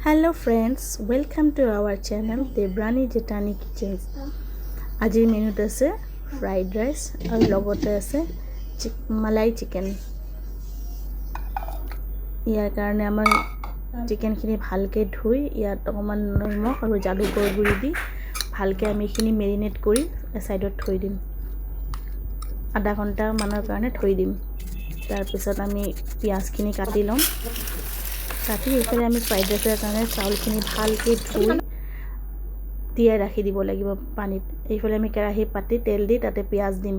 Hello friends, welcome to our channel Debrani Jetani Kitchens. Ajir menu ase fried rice aru logote ase malai chicken. Iyar karone amar chicken khini bhalke dhui iyat okoman nimok aru jalukor guri di bhalke ami khini marinate kori side ot thoi dim. আধা ঘন্টা মানৰ কাৰণে থৈ দিম তাৰ পিছত আমি পিয়াজ খিনি কাটি লম কাটি এফালে আমি ফ্ৰাইড ৰাইছৰ কাৰণে চাউলখিনি ভালকে ধুই তিয়াই ৰাখি দিব লাগিব পানীত এইফালে আমি কেৰাহী পাতি তেল দি তাতে পিয়াজ দিম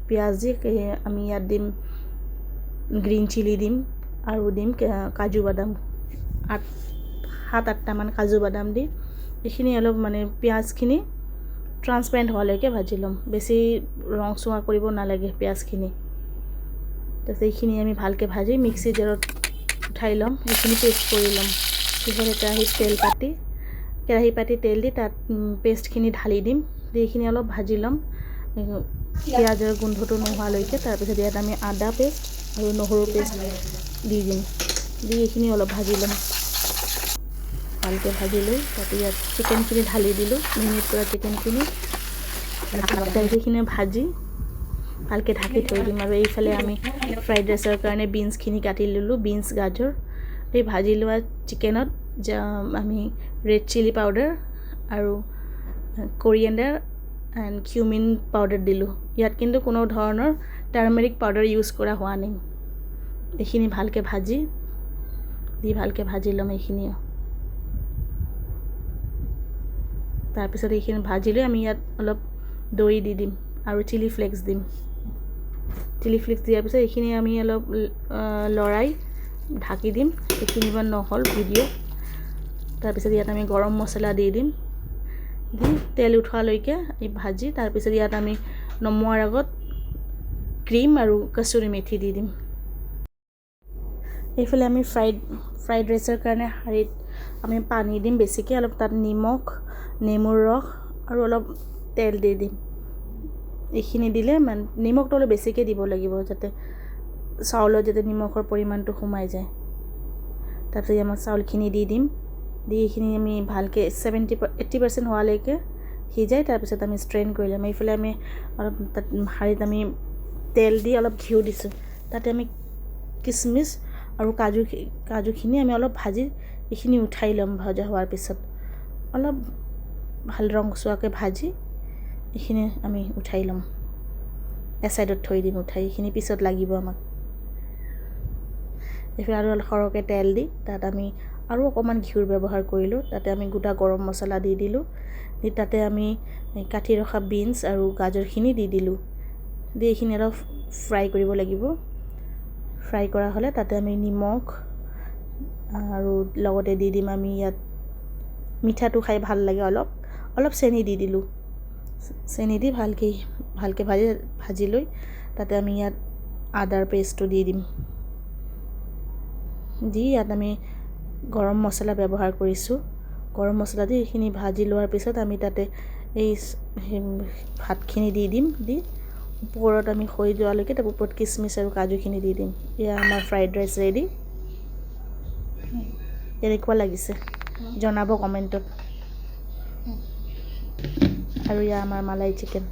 পিয়াজ দি আমি ইয়াত দিম গ্ৰীণ চিলি দিম আৰু দিম কাজু বাদাম 7-8টা মান কাজু বাদাম দি এইখিনি অলপ মানে পিয়াজখিনি ট্ৰান্সপাৰেন্ট হোৱালৈকে ভাজি লম বেছি ৰং সোৱা কৰিব নালাগে পিয়াজখিনি তাতে এইখিনি আমি ভালকে ভাজি মিক্সি জাৰত উঠাই লম এইখিনি পেস্ট কৰি লম ইফালে কেৰাহী পাতি তেল দি তাত পেষ্টখিনি ঢালি দিম এইখিনি অলপ ভাজি লম পিয়াজৰ গোন্ধটো নোহোৱালৈকে তাৰ পিছত ইয়াত আমি আদা পেষ্ট আৰু নহৰু পেষ্ট দি দিম দি এইখিনি অলপ ভাজি লম ভালকে ভাজি লৈ তাতে ইয়াত চিকেনখিনি ঢালি দিলো মিনিট কৰা চিকেনখিনি ভাজি ভালকে ঢাকি থৈ দিম আৰু এইফালে আমি ফ্ৰাইড ৰাইছৰ কাৰণে বিনছখিনি কাটি ললো বিনছ গাজৰ এই ভাজি লোৱা চিকেনত আমি ৰেড চিলি পাউডাৰ আৰু কোৰিয়েণ্ডাৰ এণ্ড কিউমিন পাউডাৰ দিলো ইয়াত কিন্তু কোনো ধৰণৰ টাৰ্মেৰিক পাউডাৰ ইউজ কৰা হোৱা নাই এইখিনি ভালকে ভাজি লম এইখিনি তাৰ পিছত এইখিনি ভাজি লৈ আমি ইয়াত অলপ দৈ দি দিম আৰু চিলি ফ্লেক্স দিম চিলি ফ্লেক্স দিয়াৰ পিছত এইখিনি আমি অলপ লৰাই ঢাকি দিম এইখিনি মান নহল ভিডিও তাৰ পিছত ইয়াত আমি গৰম মছলা দি দিম দি তেল উঠোৱালৈকে এই ভাজি তাৰ পিছত ইয়াত আমি নমোৱাৰ আগত ক্ৰীম আৰু কসুৰি মেথি দি দিম এইফালে আমি ফ্ৰাইড ৰাইছৰ কাৰণে হাৰিত আমি পানী দিম বেছিকৈ অলপ তাত নিমখ নেমুৰ ৰস আৰু অলপ তেল দি দিম এইখিনি দিলে মানে নিমখটো অলপ বেছিকৈ দিব লাগিব যাতে চাউলত যাতে নিমখৰ পৰিমাণটো সোমাই যায় তাৰপিছত আমাৰ চাউলখিনি দি দিম দি এইখিনি আমি ভালকৈ 70-80% হোৱালৈকে সিজাই তাৰপিছত আমি ষ্ট্ৰেইন কৰি ল'ম এইফালে আমি অলপ তাত হাৰিত আমি তেল দি অলপ ঘিউ দিছোঁ তাতে আমি কিচমিচ আৰু কাজুখিনি আমি অলপ ভাজি এইখিনি উঠাই ল'ম ভজা হোৱাৰ পিছত অলপ ভাল ৰং চোৱাকৈ ভাজি এইখিনি আমি উঠাই ল'ম এছাইডত থৈ দিম উঠাই এইখিনি পিছত লাগিব আমাক এইফালে আৰু অলপ সৰহকৈ তেল দি তাত আমি আৰু অকণমান ঘিউৰ ব্যৱহাৰ কৰিলোঁ তাতে আমি গোটা গৰম মছলা দি দিলোঁ দি তাতে আমি কাটি ৰখা বিনছ আৰু গাজৰখিনি দি দিলোঁ দি এইখিনি অলপ ফ্ৰাই কৰিব লাগিব ফ্ৰাই কৰা হ'লে তাতে আমি নিমখ আৰু লগতে দি দিম আমি ইয়াত মিঠাটো খাই ভাল লাগে অলপ চেনি দি দিলোঁ চেনি দি ভালকৈ ভাজি লৈ তাতে আমি ইয়াত আদাৰ পেষ্টটো দি দিম দি ইয়াত আমি গৰম মছলা ব্যৱহাৰ কৰিছোঁ গৰম মছলা দি এইখিনি ভাজি লোৱাৰ পিছত আমি তাতে এই ভাতখিনি দি দিম দি ওপৰত আমি হৈ যোৱালৈকে তাৰ ওপৰত কিচমিচ আৰু কাজুখিনি দি দিম এয়া আমাৰ ফ্ৰাইড ৰাইচ ৰেডি কেনেকুৱা লাগিছে জনাব কমেণ্টত আৰু এয়া আমাৰ মালাই চিকেন